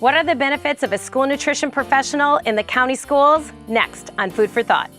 What are the benefits of a school nutrition professional in the county schools? Next on Food for Thought.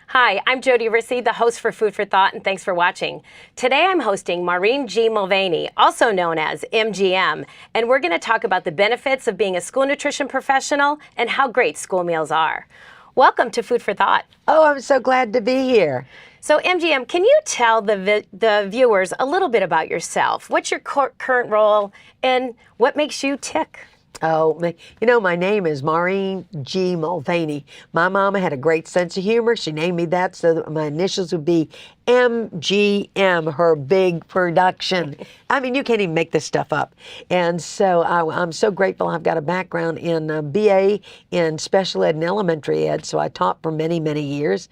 Hi, I'm Jodi Risse, the host for Food for Thought, and thanks for watching. Today I'm hosting Maureen G Mulvaney, also known as MGM, and we're going to talk about the benefits of being a school nutrition professional and how great school meals are. Welcome to Food for Thought. Oh, I'm so glad to be here. So MGM, can you tell the viewers a little bit about yourself? What's your current role and what makes you tick? Oh, you know, my name is Maureen G Mulvaney. My mama had a great sense of humor. She named me that so that my initials would be MGM, her big production. I mean, you can't even make this stuff up. And so I'm so grateful I've got a background in BA in special ed and elementary ed. So I taught for many, many years.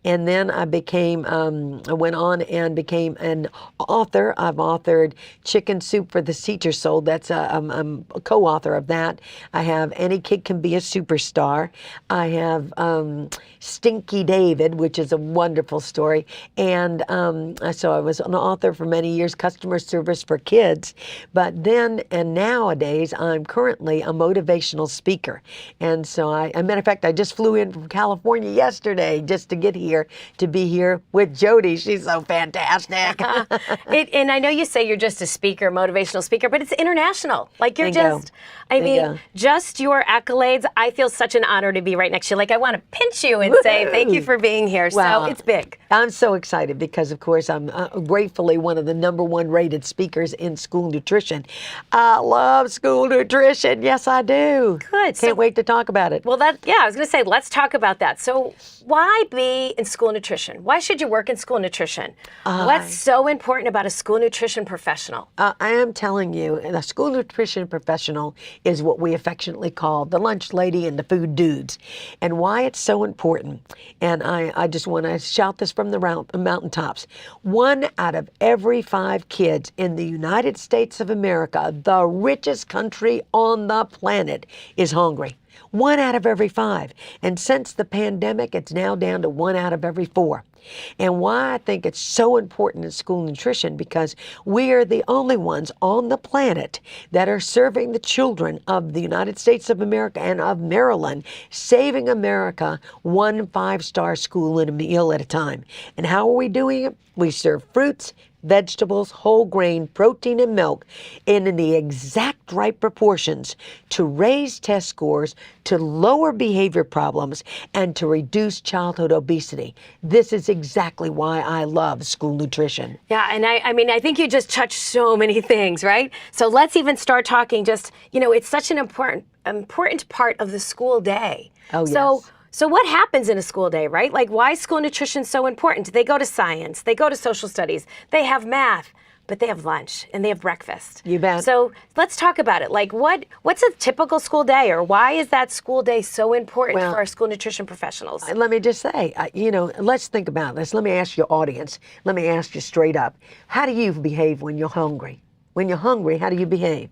And then I went on and became an author. I've authored Chicken Soup for the Teacher Soul. I'm a co-author of that. I have Any Kid Can Be a Superstar. I have Stinky David, which is a wonderful story. And so I was an author for many years, customer service for kids. But then and nowadays, I'm currently a motivational speaker. And so as a matter of fact, I just flew in from California yesterday just to get here, to be here with Jodi. She's so fantastic. And I know you say you're just a speaker, motivational speaker, but it's international. Like you're just, I mean, just your accolades. I feel such an honor to be right next to you. Like I want to pinch you and say thank you for being here. Well, so it's big. I'm so excited because, of course, I'm gratefully one of the #1 rated speakers in school nutrition. I love school nutrition. Yes, I do. Good. Can't wait to talk about it. Well, I was going to say, let's talk about that. So why be in school nutrition? Why should you work in school nutrition? What's so important about a school nutrition professional? I am telling you, a school nutrition professional is what we affectionately call the lunch lady and the food dudes. And why it's so important, and I just want to shout this from the mountaintops. 1 out of every 5 kids in the United States of America, the richest country on the planet, is hungry. 1 out of every 5. And since the pandemic, it's now down to 1 out of every 4. And why I think it's so important in school nutrition, because we are the only ones on the planet that are serving the children of the United States of America and of Maryland, saving America 1 5-star school and a meal at a time. And how are we doing it? We serve fruits, vegetables, whole grain, protein, and milk in the exact right proportions to raise test scores, to lower behavior problems, and to reduce childhood obesity. This is exactly why I love school nutrition. Yeah, and I mean, I think you just touched so many things, right? So let's even start talking just, it's such an important part of the school day. Oh, yes. So what happens in a school day, right? Like, why is school nutrition so important? They go to science, they go to social studies, they have math, but they have lunch and they have breakfast. You bet. So let's talk about it. Like, what's a typical school day, or why is that school day so important for our school nutrition professionals? Let me just say, let's think about this. Let me ask your audience. Let me ask you straight up. How do you behave when you're hungry? When you're hungry, how do you behave?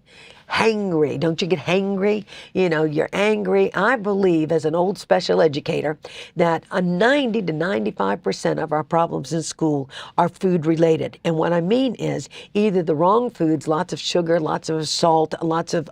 Hangry. Don't you get hangry? You're angry. I believe, as an old special educator, that 90 to 95% of our problems in school are food related. And what I mean is either the wrong foods, lots of sugar, lots of salt, lots of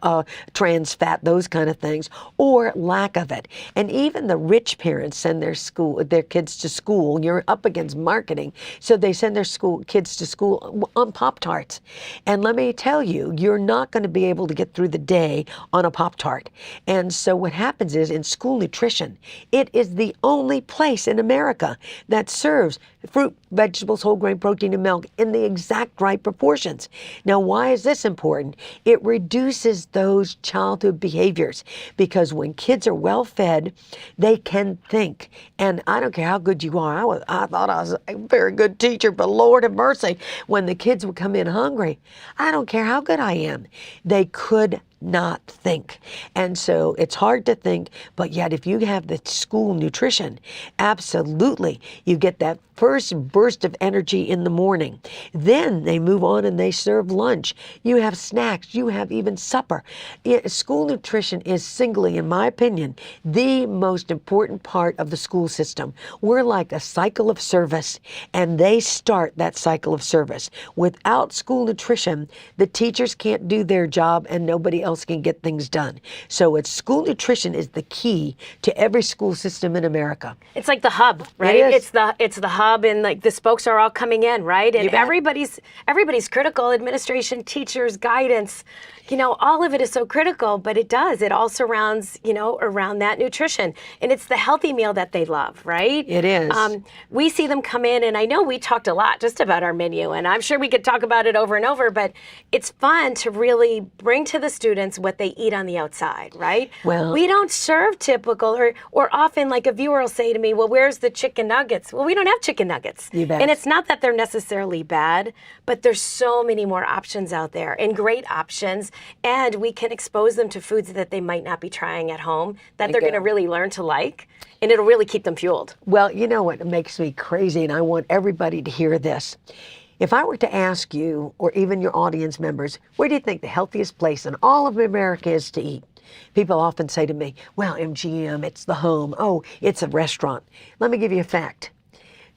trans fat, those kind of things, or lack of it. And even the rich parents send their kids to school. You're up against marketing, so they send their kids to school on Pop-Tarts. And let me tell you, you're not going to be able to get through the day on a Pop-Tart. And so what happens is, in school nutrition, it is the only place in America that serves fruit, vegetables, whole grain, protein, and milk in the exact right proportions. Now, why is this important? It reduces those childhood behaviors, because when kids are well fed, they can think. And I don't care how good you are. I thought I was a very good teacher, but Lord have mercy, when the kids would come in hungry, I don't care how good I am, they could not think. And so it's hard to think, but yet if you have the school nutrition, absolutely, you get that first burst of energy in the morning. Then they move on and they serve lunch. You have snacks, you have even supper. School nutrition is singly, in my opinion, the most important part of the school system. We're like a cycle of service, and they start that cycle of service. Without school nutrition, the teachers can't do their job and nobody else can get things done. So school nutrition is the key to every school system in America. It's like the hub, right? It's the hub, and like the spokes are all coming in, right? And everybody's critical. Administration, teachers, guidance, all of it is so critical, but it all surrounds, around that nutrition. And it's the healthy meal that they love, right? It is. We see them come in, and I know we talked a lot just about our menu, and I'm sure we could talk about it over and over, but it's fun to really bring to the students what they eat on the outside, right? Well, we don't serve typical, or often like a viewer will say to me, well, where's the chicken nuggets? Well, we don't have chicken nuggets. You bet. And it's not that they're necessarily bad, but there's so many more options out there, and great options. And we can expose them to foods that they might not be trying at home that they're going to really learn to like, and it'll really keep them fueled. Well, you know what makes me crazy, and I want everybody to hear this. If I were to ask you, or even your audience members, where do you think the healthiest place in all of America is to eat? People often say to me, well, MGM, it's the home. Oh, it's a restaurant. Let me give you a fact.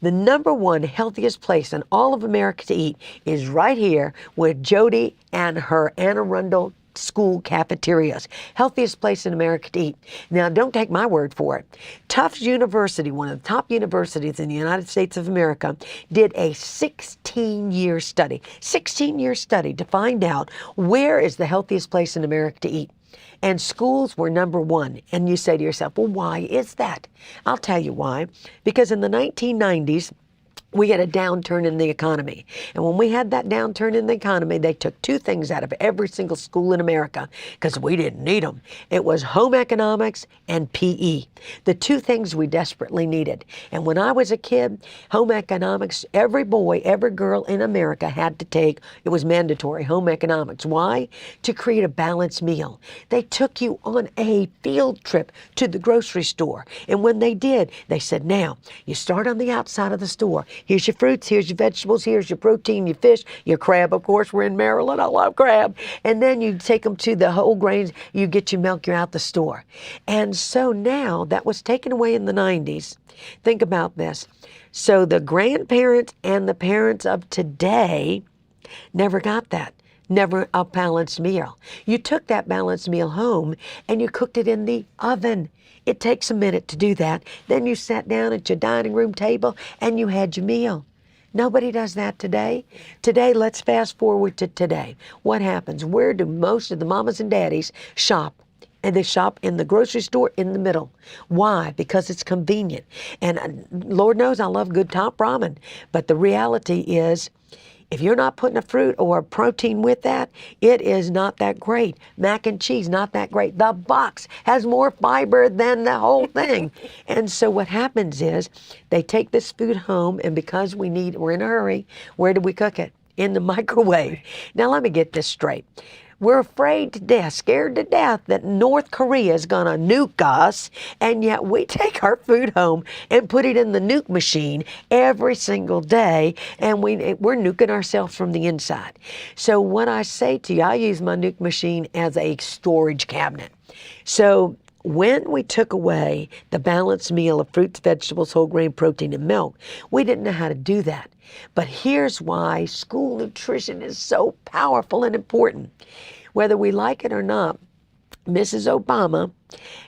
The number one healthiest place in all of America to eat is right here with Jodi and her Arundel school cafeterias. Healthiest place in America to eat. Now, don't take my word for it. Tufts University, one of the top universities in the United States of America, did a 16-year study to find out where is the healthiest place in America to eat. And schools were number one. And you say to yourself, well, why is that? I'll tell you why. Because in the 1990s, we had a downturn in the economy. And when we had that downturn in the economy, they took two things out of every single school in America because we didn't need them. It was home economics and PE, the two things we desperately needed. And when I was a kid, home economics, every boy, every girl in America had to take, it was mandatory, home economics. Why? To create a balanced meal. They took you on a field trip to the grocery store. And when they did, they said, now, you start on the outside of the store. Here's your fruits, here's your vegetables, here's your protein, your fish, your crab. Of course, we're in Maryland. I love crab. And then you take them to the whole grains. You get your milk, you're out the store. And so now that was taken away in the 90s. Think about this. So the grandparents and the parents of today never got that. Never a balanced meal. You took that balanced meal home and you cooked it in the oven. It takes a minute to do that. Then you sat down at your dining room table and you had your meal. Nobody does that today. Today, let's fast forward to today. What happens? Where do most of the mamas and daddies shop? And they shop in the grocery store in the middle. Why? Because it's convenient. And Lord knows I love good top ramen. But the reality is, if you're not putting a fruit or a protein with that, it is not that great. Mac and cheese, not that great. The box has more fiber than the whole thing. And so what happens is they take this food home, and because we're in a hurry, where do we cook it? In the microwave. Now let me get this straight. We're afraid to death, scared to death that North Korea is going to nuke us, and yet we take our food home and put it in the nuke machine every single day, and we're nuking ourselves from the inside. So what I say to you, I use my nuke machine as a storage cabinet. So when we took away the balanced meal of fruits, vegetables, whole grain, protein, and milk, we didn't know how to do that. But here's why school nutrition is so powerful and important. Whether we like it or not, Mrs. Obama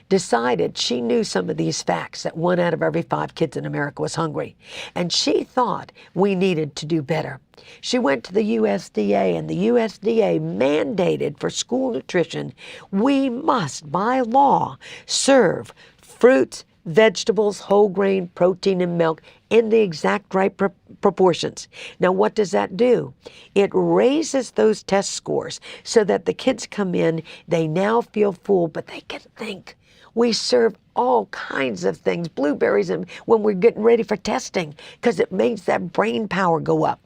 decided she knew some of these facts, that 1 out of every 5 kids in America was hungry. And she thought we needed to do better. She went to the USDA, and the USDA mandated for school nutrition, we must, by law, serve fruits, vegetables, whole grain, protein, and milk in the exact right proportions. Now, what does that do? It raises those test scores so that the kids come in, they now feel full, but they can think. We serve all kinds of things, blueberries, and when we're getting ready for testing, because it makes that brain power go up.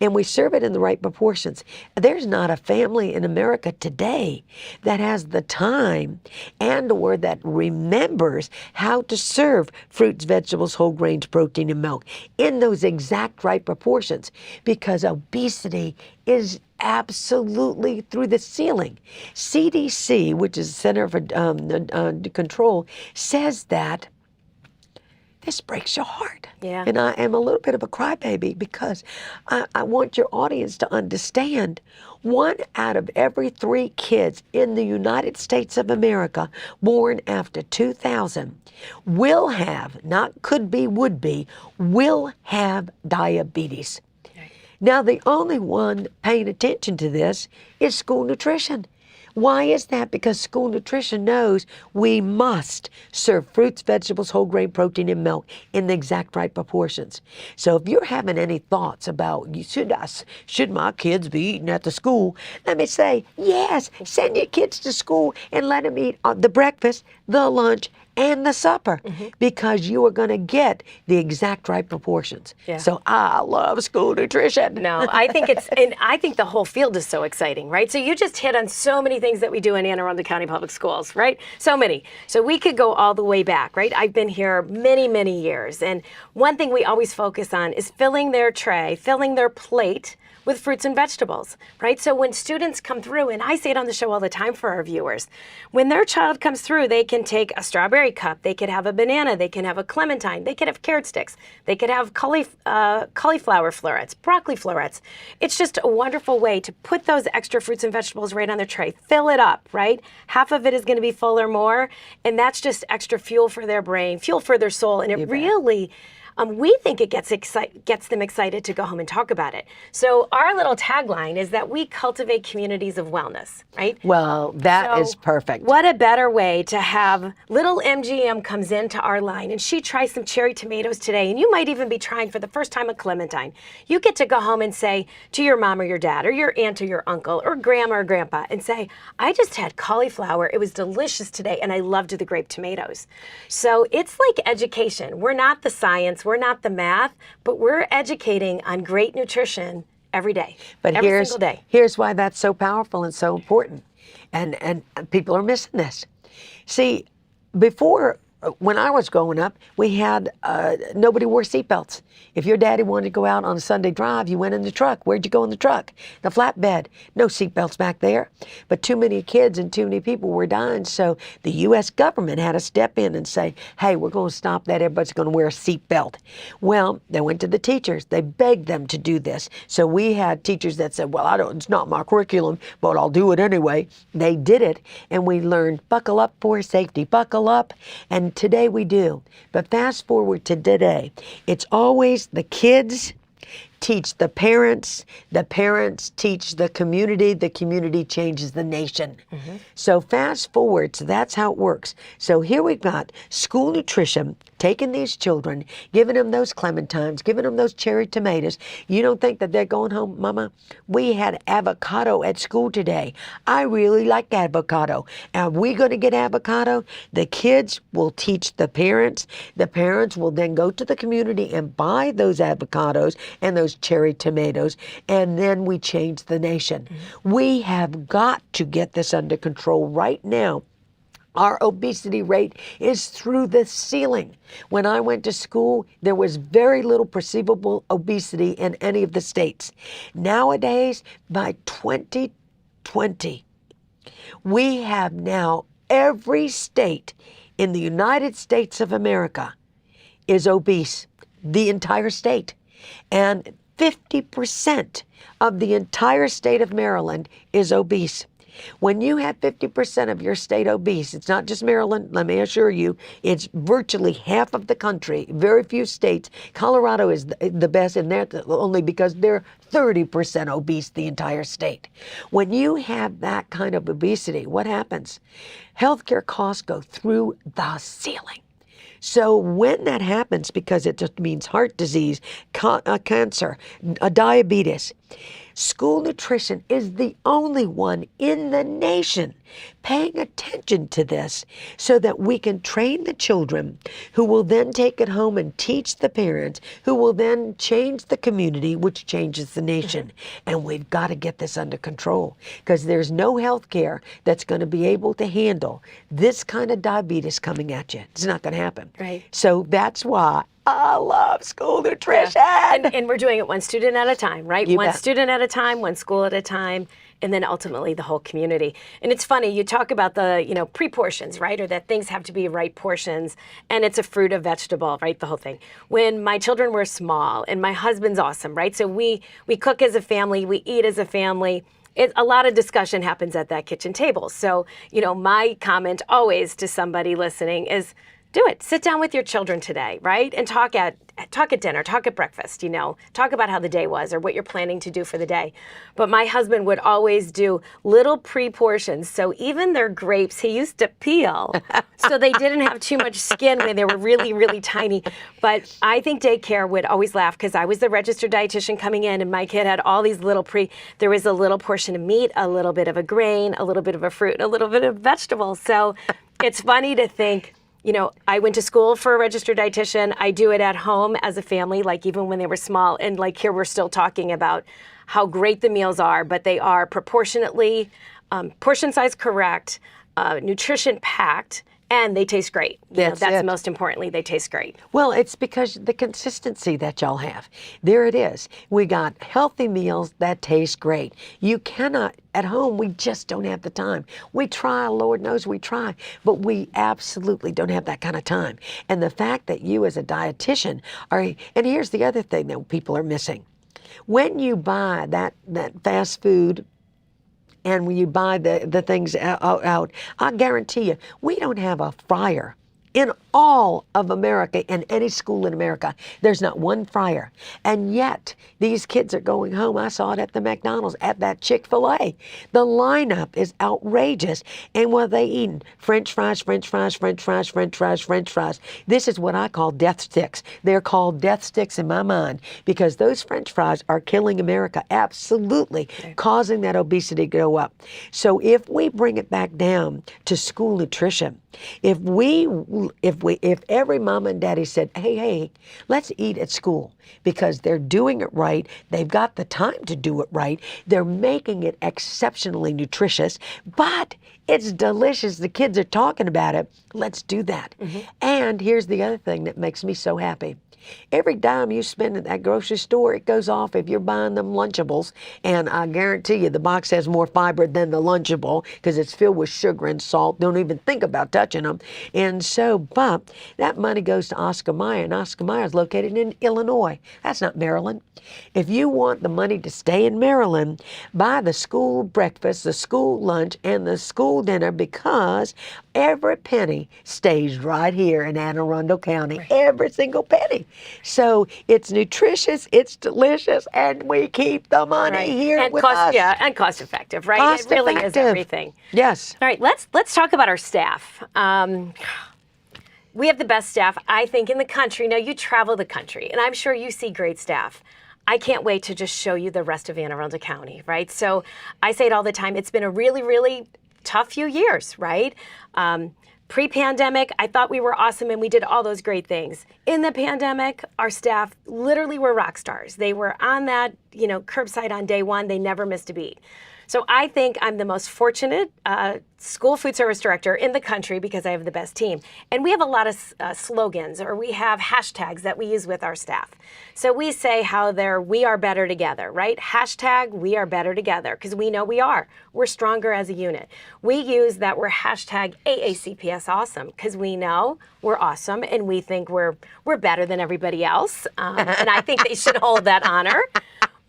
And we serve it in the right proportions. There's not a family in America today that has the time and or that remembers how to serve fruits, vegetables, whole grains, protein, and milk in those exact right proportions, because obesity is absolutely through the ceiling. CDC, which is Center for Control, says that this breaks your heart. Yeah. And I am a little bit of a crybaby because I want your audience to understand 1 out of every 3 kids in the United States of America born after 2000 will have, not could be, would be, will have diabetes. Now, the only one paying attention to this is school nutrition. Why is that? Because school nutrition knows we must serve fruits, vegetables, whole grain, protein, and milk in the exact right proportions. So if you're having any thoughts about should my kids be eating at the school, let me say, yes, send your kids to school and let them eat the breakfast, the lunch, and the supper, because you are going to get the exact right proportions. Yeah. So I love school nutrition. No, I think and I think the whole field is so exciting, right? So you just hit on so many things that we do in Arundel County Public Schools, right? So many. So we could go all the way back, right? I've been here many, many years. And one thing we always focus on is filling their tray, filling their plate with fruits and vegetables, right? So when students come through, and I say it on the show all the time for our viewers, when their child comes through, they can take a strawberry cup, they could have a banana, they can have a clementine, they could have carrot sticks, they could have cauliflower florets, broccoli florets. It's just a wonderful way to put those extra fruits and vegetables right on their tray, fill it up, right? Half of it is going to be full or more, and that's just extra fuel for their brain, fuel for their soul, and it really... we think it gets them excited to go home and talk about it. So our little tagline is that we cultivate communities of wellness, right? Well, that is perfect. What a better way to have little MGM comes into our line and she tries some cherry tomatoes today, and you might even be trying for the first time a clementine. You get to go home and say to your mom or your dad or your aunt or your uncle or grandma or grandpa and say, I just had cauliflower. It was delicious today and I loved the grape tomatoes. So it's like education. We're not the science. We're not the math, but we're educating on great nutrition every day, every single day. Here's why that's so powerful and so important. And people are missing this. See, before, when I was growing up, we had, nobody wore seatbelts. If your daddy wanted to go out on a Sunday drive, you went in the truck. Where'd you go in the truck? The flatbed. No seatbelts back there. But too many kids and too many people were dying, so the U.S. government had to step in and say, hey, we're going to stop that. Everybody's going to wear a seatbelt. Well, they went to the teachers. They begged them to do this. So we had teachers that said, well, it's not my curriculum, but I'll do it anyway. They did it, and we learned, buckle up for safety, buckle up, and today we do. But fast forward to today, it's always the kids teach the parents teach the community changes the nation. So fast forward, so that's how it works. So here we've got school nutrition, taking these children, giving them those clementines, giving them those cherry tomatoes. You don't think that they're going home, Mama? We had avocado at school today. I really like avocado. Are we going to get avocado? The kids will teach the parents. The parents will then go to the community and buy those avocados and those cherry tomatoes, and then we change the nation. We have got to get this under control right now. Our obesity rate is through the ceiling. When I went to school, there was very little perceivable obesity in any of the states. Nowadays, by 2020, we have now every state in the United States of America is obese, the entire state. And 50% of the entire state of Maryland is obese. When you have 50% of your state obese, it's not just Maryland, let me assure you, it's virtually half of the country, very few states. Colorado is the best, and they're only because they're 30% obese, the entire state. When you have that kind of obesity, what happens? Healthcare costs go through the ceiling. So when that happens, because it just means heart disease, cancer, diabetes, School nutrition is the only one in the nation paying attention to this so that we can train the children who will then take it home and teach the parents, who will then change the community, which changes the nation. And we've got to get this under control because there's no health care that's going to be able to handle this kind of diabetes coming at you. It's not going to happen. Right. So that's why I love school nutrition. Yeah. And we're doing it one student at a time, right? You One bet. student at a time, one school at a time, and then ultimately the whole community. And it's funny, you talk about the, pre-portions, right? Or that things have to be right portions, and it's a fruit, a vegetable, right? The whole thing. When my children were small, and my husband's awesome, right? So we cook as a family, we eat as a family. A lot of discussion happens at that kitchen table. So, my comment always to somebody listening is, do it. Sit down with your children today, right? And talk at dinner, talk at breakfast, talk about how the day was or what you're planning to do for the day. But my husband would always do little pre-portions. So even their grapes, he used to peel so they didn't have too much skin when they were really, really tiny. But I think daycare would always laugh because I was the registered dietitian coming in and my kid had all these there was a little portion of meat, a little bit of a grain, a little bit of a fruit, and a little bit of vegetables. So it's funny to think, I went to school for a registered dietitian. I do it at home as a family, like even when they were small. And like here, we're still talking about how great the meals are, but they are proportionately, portion size correct, nutrition packed, and they taste great. That's most importantly, they taste great. Well, it's because the consistency that y'all have. There it is. We got healthy meals that taste great. You cannot, at home, we just don't have the time. We try, Lord knows we try, but we absolutely don't have that kind of time. And the fact that you as a dietitian and here's the other thing that people are missing. When you buy that fast food, and when you buy the things out, I guarantee you, we don't have a fryer in all of America, in any school in America. There's not one fryer. And yet, these kids are going home. I saw it at the McDonald's, at that Chick-fil-A. The lineup is outrageous. And what are they eating? French fries, French fries, French fries, French fries, French fries. This is what I call death sticks. They're called death sticks in my mind because those French fries are killing America, absolutely, causing that obesity to go up. So if we bring it back down to school nutrition, if every mom and daddy said, hey, let's eat at school because they're doing it right, they've got the time to do it right, they're making it exceptionally nutritious, but it's delicious, the kids are talking about it, let's do that. And here's the other thing that makes me so happy. Every dime you spend at that grocery store, it goes off if you're buying them Lunchables. And I guarantee you the box has more fiber than the Lunchable because it's filled with sugar and salt. Don't even think about touching them. And so, but that money goes to Oscar Mayer, and Oscar Mayer is located in Illinois. That's not Maryland. If you want the money to stay in Maryland, buy the school breakfast, the school lunch, and the school dinner because every penny stays right here in Anne Arundel County. Right. Every single penny. So it's nutritious, it's delicious, and we keep the money here and with us. Yeah, and cost effective, right? It really is everything. Yes. All right, let's talk about our staff. We have the best staff, I think, in the country. Now, you travel the country, and I'm sure you see great staff. I can't wait to just show you the rest of Anne Arundel County, right? So I say it all the time. It's been a really, really tough few years, right? Pre-pandemic, I thought we were awesome and we did all those great things. In the pandemic, our staff literally were rock stars. They were on that, curbside on day one. They never missed a beat. So I think I'm the most fortunate school food service director in the country because I have the best team. And we have a lot of slogans, or we have hashtags that we use with our staff. So we say how we are better together, right? Hashtag we are better together, because we know we are. We're stronger as a unit. We use that we're hashtag AACPS awesome, because we know we're awesome and we think we're better than everybody else. And I think they should hold that honor.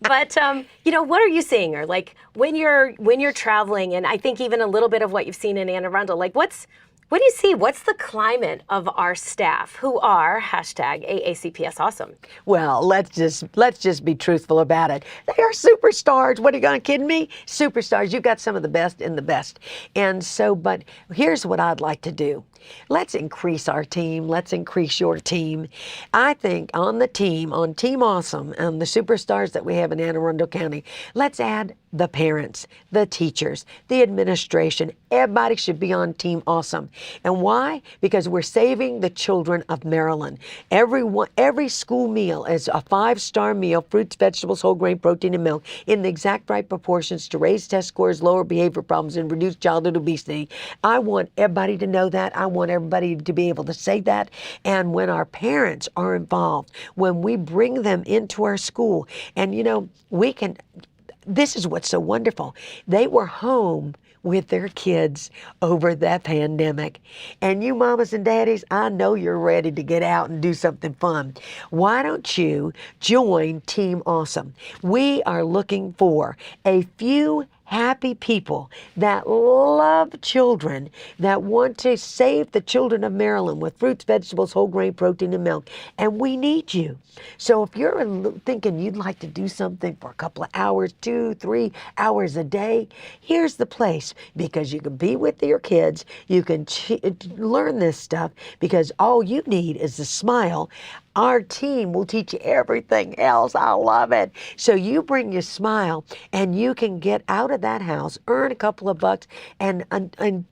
But, what are you seeing? Or like when you're traveling, and I think even a little bit of what you've seen in Anne Arundel, like what's What do you see? What's the climate of our staff who are #AACPS awesome? Well, let's just be truthful about it. They are superstars. What, are you going to kid me? Superstars. You've got some of the best in the best. And so, but here's what I'd like to do. Let's increase our team. Let's increase your team. I think on the team, on Team Awesome, and the superstars that we have in Anne Arundel County, let's add the parents, the teachers, the administration. Everybody should be on Team Awesome. And why? Because we're saving the children of Maryland. Every school meal is a 5-star meal, fruits, vegetables, whole grain, protein, and milk in the exact right proportions to raise test scores, lower behavior problems, and reduce childhood obesity. I want everybody to know that. I want everybody to be able to say that. And when our parents are involved, when we bring them into our school, and we can, this is what's so wonderful. They were home with their kids over that pandemic. And you mamas and daddies, I know you're ready to get out and do something fun. Why don't you join Team Awesome? We are looking for a few happy people that love children, that want to save the children of Maryland with fruits, vegetables, whole grain, protein, and milk. And we need you. So if you're thinking you'd like to do something for a couple of hours, 2-3 hours a day, here's the place, because you can be with your kids, you can learn this stuff, because all you need is a smile. Our team will teach you everything else. I love it. So you bring your smile, and you can get out of that house, earn a couple of bucks, and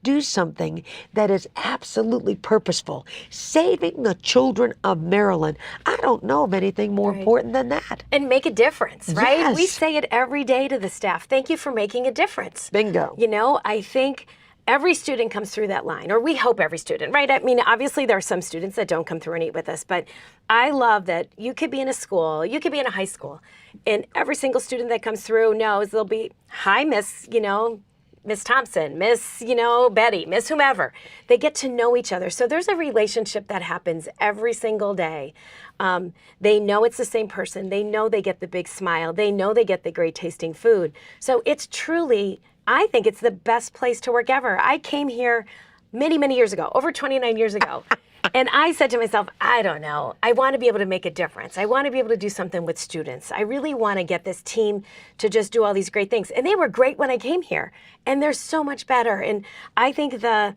do something that is absolutely purposeful. Saving the children of Maryland. I don't know of anything more important than that. And make a difference, right? Yes. We say it every day to the staff. Thank you for making a difference. Bingo. I think every student comes through that line, or we hope every student, right? I mean, obviously there are some students that don't come through and eat with us, but I love that you could be in a school, you could be in a high school, and every single student that comes through knows they'll be, hi, Miss, Miss Thompson, Miss, Betty, Miss whomever. They get to know each other. So there's a relationship that happens every single day. They know it's the same person. They know they get the big smile. They know they get the great tasting food. So it's truly, I think it's the best place to work ever. I came here many, many years ago, over 29 years ago. And I said to myself, I don't know, I want to be able to make a difference. I want to be able to do something with students. I really want to get this team to just do all these great things. And they were great when I came here. And they're so much better. And I think the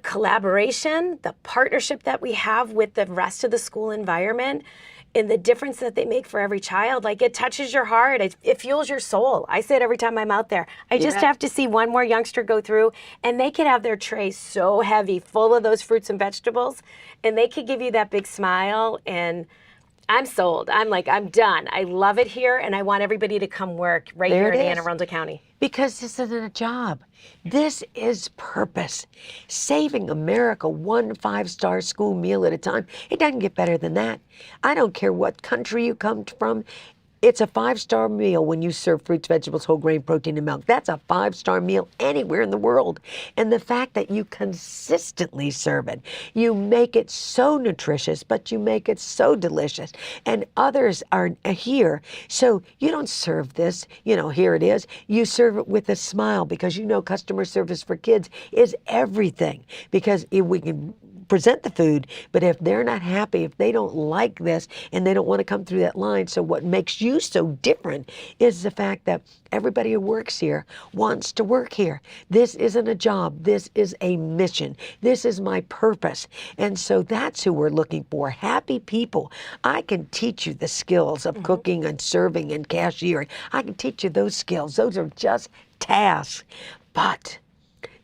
collaboration, the partnership that we have with the rest of the school environment, and the difference that they make for every child, like, it touches your heart. It fuels your soul. I say it every time I'm out there. I just have to see one more youngster go through, and they could have their tray so heavy, full of those fruits and vegetables, and they could give you that big smile, and I'm sold. I'm like, I'm done. I love it here, and I want everybody to come work right here in Anne Arundel County. Because this isn't a job. This is purpose. Saving America one 5-star school meal at a time. It doesn't get better than that. I don't care what country you come from. It's a 5-star meal when you serve fruits, vegetables, whole grain, protein, and milk. That's a 5-star meal anywhere in the world. And the fact that you consistently serve it, you make it so nutritious, but you make it so delicious. And others are here. So you don't serve this, here it is. You serve it with a smile, because customer service for kids is everything. Because if we can present the food, but if they're not happy, if they don't like this, and they don't want to come through that line, so what makes you so different is the fact that everybody who works here wants to work here. This isn't a job. This is a mission. This is my purpose. And so that's who we're looking for. Happy people. I can teach you the skills of cooking and serving and cashiering. I can teach you those skills. Those are just tasks. But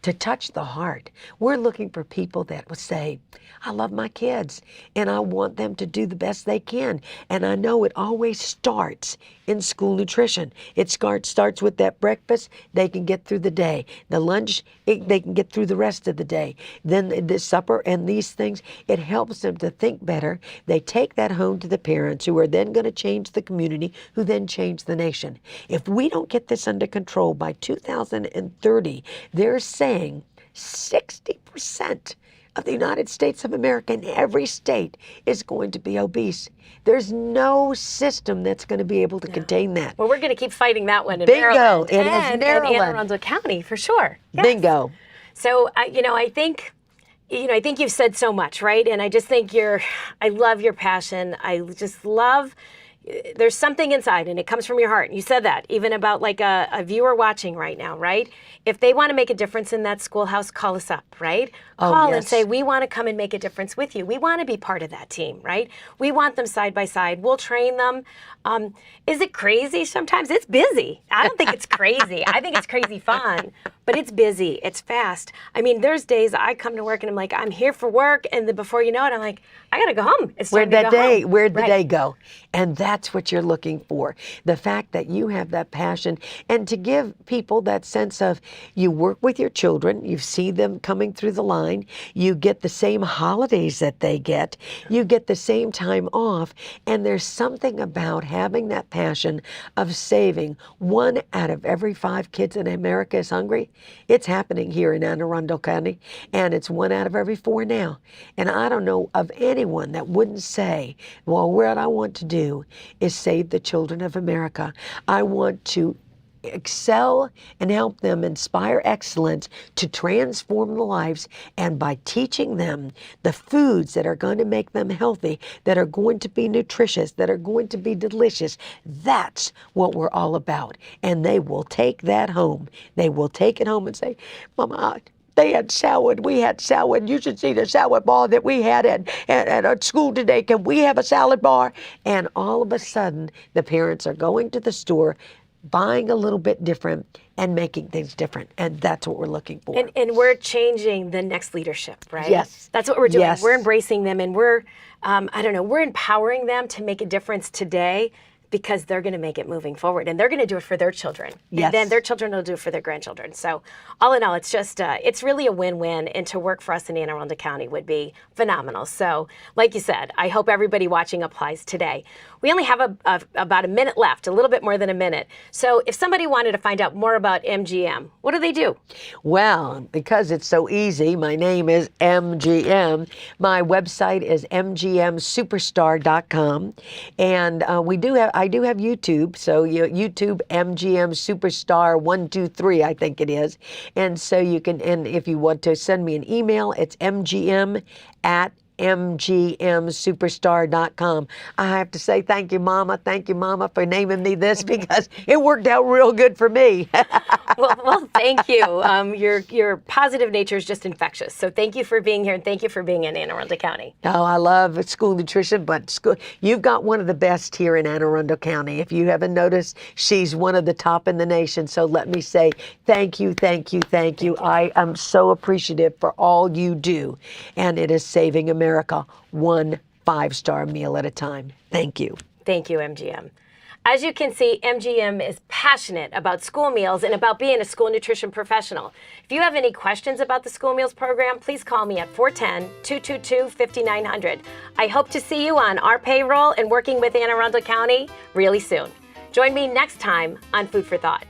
to touch the heart, we're looking for people that will say, I love my kids, and I want them to do the best they can. And I know it always starts in school nutrition. It starts with that breakfast. They can get through the day. The lunch, they can get through the rest of the day. Then the supper and these things, it helps them to think better. They take that home to the parents, who are then going to change the community, who then change the nation. If we don't get this under control by 2030, they're saying 60% of the United States of America, in every state, is going to be obese. There's no system that's going to be able to contain that. Well, we're going to keep fighting that one in Bingo. Maryland. And Anne Arundel County, for sure. Yes. Bingo. So, I think I think you've said so much, right? And I just think I love your passion. I just love, there's something inside and it comes from your heart. You said that even about like a viewer watching right now, right? If they want to make a difference in that schoolhouse, call us up, right? Call and say, we want to come and make a difference with you. We want to be part of that team, right? We want them side by side. We'll train them. Is it crazy? Sometimes it's busy. I don't think it's crazy. I think it's crazy fun, but it's busy. It's fast. I mean, there's days I come to work and I'm like, I'm here for work. And then before you know it, I'm like, I got to go home. It's time to go home. Where'd the day go? And that's what you're looking for. The fact that you have that passion and to give people that sense of you work with your children, you see them coming through the line, you get the same holidays that they get, you get the same time off, and there's something about having that passion of saving 1 out of every 5 kids in America is hungry. It's happening here in Arundel County, and it's 1 out of every 4 now. And I don't know of anyone that wouldn't say, well, what I want to do is save the children of America. I want to excel and help them inspire excellence to transform the lives, and by teaching them the foods that are going to make them healthy, that are going to be nutritious, that are going to be delicious, that's what we're all about. And they will take that home. They will take it home and say, Mama, they had salad, we had salad. You should see the salad bar that we had at school today. Can we have a salad bar? And all of a sudden, the parents are going to the store, buying a little bit different and making things different. And that's what we're looking for. And we're changing the next leadership, right? Yes. That's what we're doing. Yes. We're embracing them and we're empowering them to make a difference today because they're going to make it moving forward and they're going to do it for their children. Yes. And then their children will do it for their grandchildren. So all in all, it's just, it's really a win-win, and to work for us in Anne Arundel County would be phenomenal. So like you said, I hope everybody watching applies today. We only have about a minute left, a little bit more than a minute. So if somebody wanted to find out more about MGM, what do they do? Well, because it's so easy, my name is MGM. My website is mgmsuperstar.com. And I do have YouTube. So YouTube MGM Superstar 123, I think it is. And so you can, and if you want to send me an email, it's mgm@mgmsuperstar.com. I have to say thank you, Mama. Thank you, Mama, for naming me this because it worked out real good for me. Well, thank you. Your positive nature is just infectious. So thank you for being here, and thank you for being in Anne Arundel County. Oh, I love school nutrition, but you've got one of the best here in Anne Arundel County. If you haven't noticed, she's one of the top in the nation. So let me say thank you, thank you, thank you. I am so appreciative for all you do, and it is saving America 1 5-star meal at a time. Thank you. Thank you, MGM. As you can see, MGM is passionate about school meals and about being a school nutrition professional. If you have any questions about the school meals program, please call me at 410-222-5900. I hope to see you on our payroll and working with Anne Arundel County really soon. Join me next time on Food for Thought.